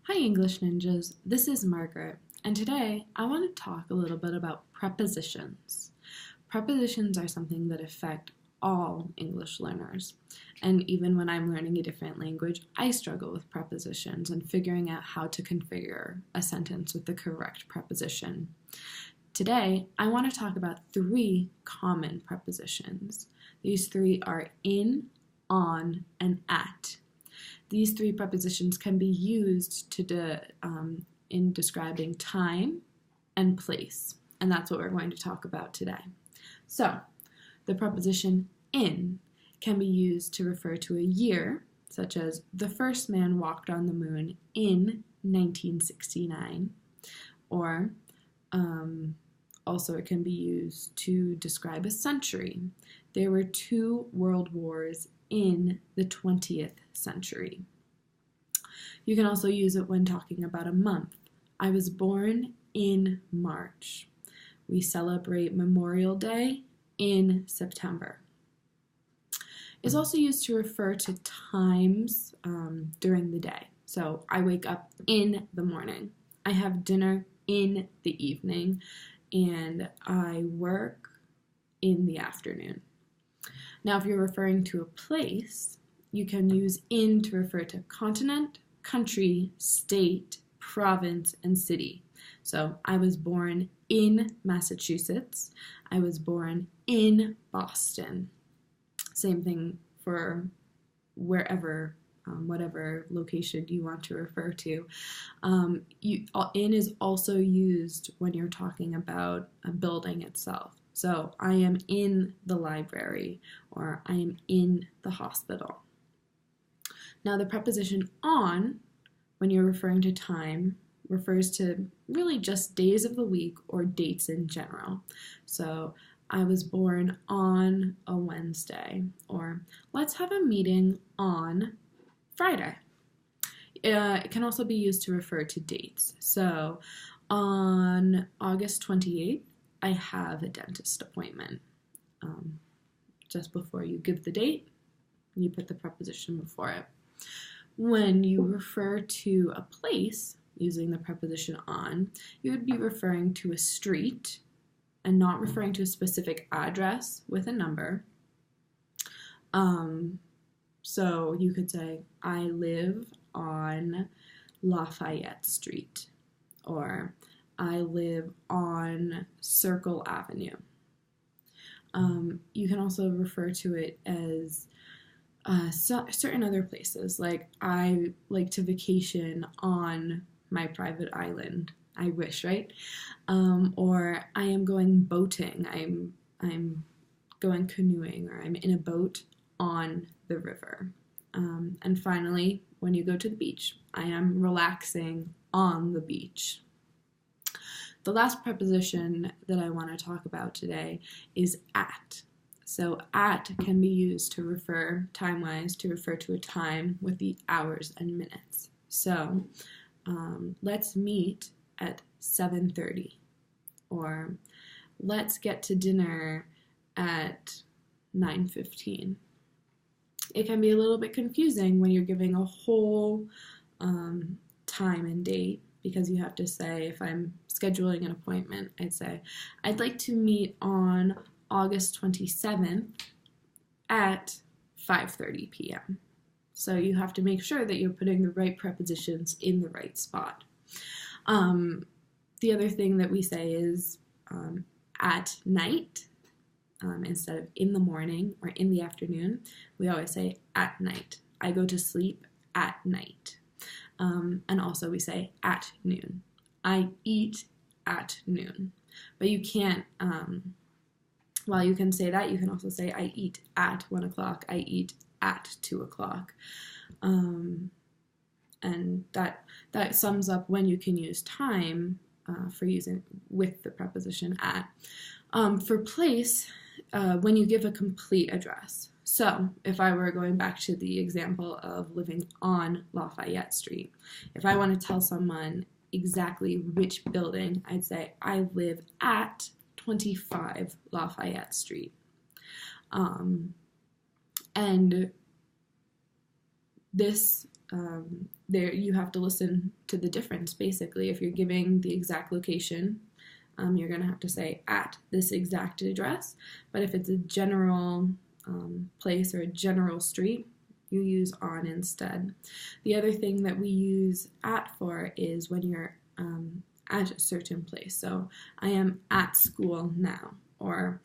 Hi English Ninjas, this is Margaret, and today I want to talk a little bit about prepositions. Prepositions are something that affect all English learners, and even when I'm learning a different language, I struggle with prepositions and figuring out how to configure a sentence with the correct preposition. Today, I want to talk about 3 common prepositions. These 3 are in, on, and at. These 3 prepositions can be used in describing time and place, and that's what we're going to talk about today. So, the preposition in can be used to refer to a year, such as the first man walked on the moon in 1969, or also it can be used to describe a century. There were 2 world wars in the 20th century. You can also use it when talking about a month. I was born in March. We celebrate Memorial Day in September. It's also used to refer to times during the day. So I wake up in the morning. I have dinner in the evening, and I work in the afternoon. Now, if you're referring to a place, you can use in to refer to continent, country, state, province, and city. So, I was born in Massachusetts. I was born in Boston. Same thing for wherever, whatever location you want to refer to. In is also used when you're talking about a building itself. So, I am in the library, or I am in the hospital. Now, the preposition on, when you're referring to time, refers to really just days of the week or dates in general. So, I was born on a Wednesday, or let's have a meeting on Friday. It can also be used to refer to dates. So, on August 28th, I have a dentist appointment. Just before you give the date, you put the preposition before it. When you refer to a place using the preposition on, you would be referring to a street and not referring to a specific address with a number. So you could say, I live on Lafayette Street, or I live on Circle Avenue. You can also refer to it as certain other places, like I like to vacation on my private island. I wish, right? Or I am going boating. I'm going canoeing, or I'm in a boat on the river. And finally, when you go to the beach, I am relaxing on the beach. The last preposition that I want to talk about today is at. So at can be used to refer, time-wise, to refer to a time with the hours and minutes. So let's meet at 7:30, or let's get to dinner at 9:15. It can be a little bit confusing when you're giving a whole time and date, because you have to say, if I'm scheduling an appointment, I'd say, I'd like to meet on August 27th at 5:30 p.m. So you have to make sure that you're putting the right prepositions in the right spot. The other thing that we say is at night, instead of in the morning or in the afternoon, we always say at night. I go to sleep at night. And also we say at noon. I eat at noon. But you can't, while you can say that, you can also say I eat at 1 o'clock, I eat at 2 o'clock. And that sums up when you can use time for using with the preposition at. For place, when you give a complete address. So, if I were going back to the example of living on Lafayette Street, if I want to tell someone exactly which building, I'd say, I live at 25 Lafayette Street. And this there you have to listen to the difference, basically. If you're giving the exact location, you're going to have to say at this exact address. But if it's a general place or a general street, you use on instead. The other thing that we use at for is when you're at a certain place. So I am at school now, or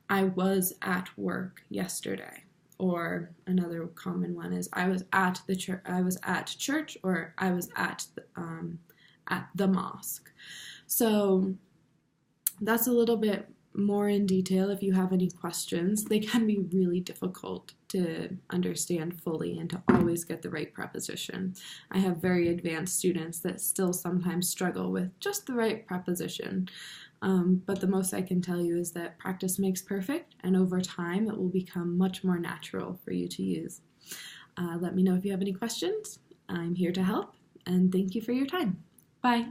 I was at work yesterday. Or another common one is I was at the church. I was at church, or I was at the mosque. So that's a little bit more in detail. If you have any questions, they can be really difficult to understand fully and to always get the right preposition. I have very advanced students that still sometimes struggle with just the right preposition. But the most I can tell you is that practice makes perfect, and over time it will become much more natural for you to use. Let me know if you have any questions. I'm here to help, and thank you for your time. Bye.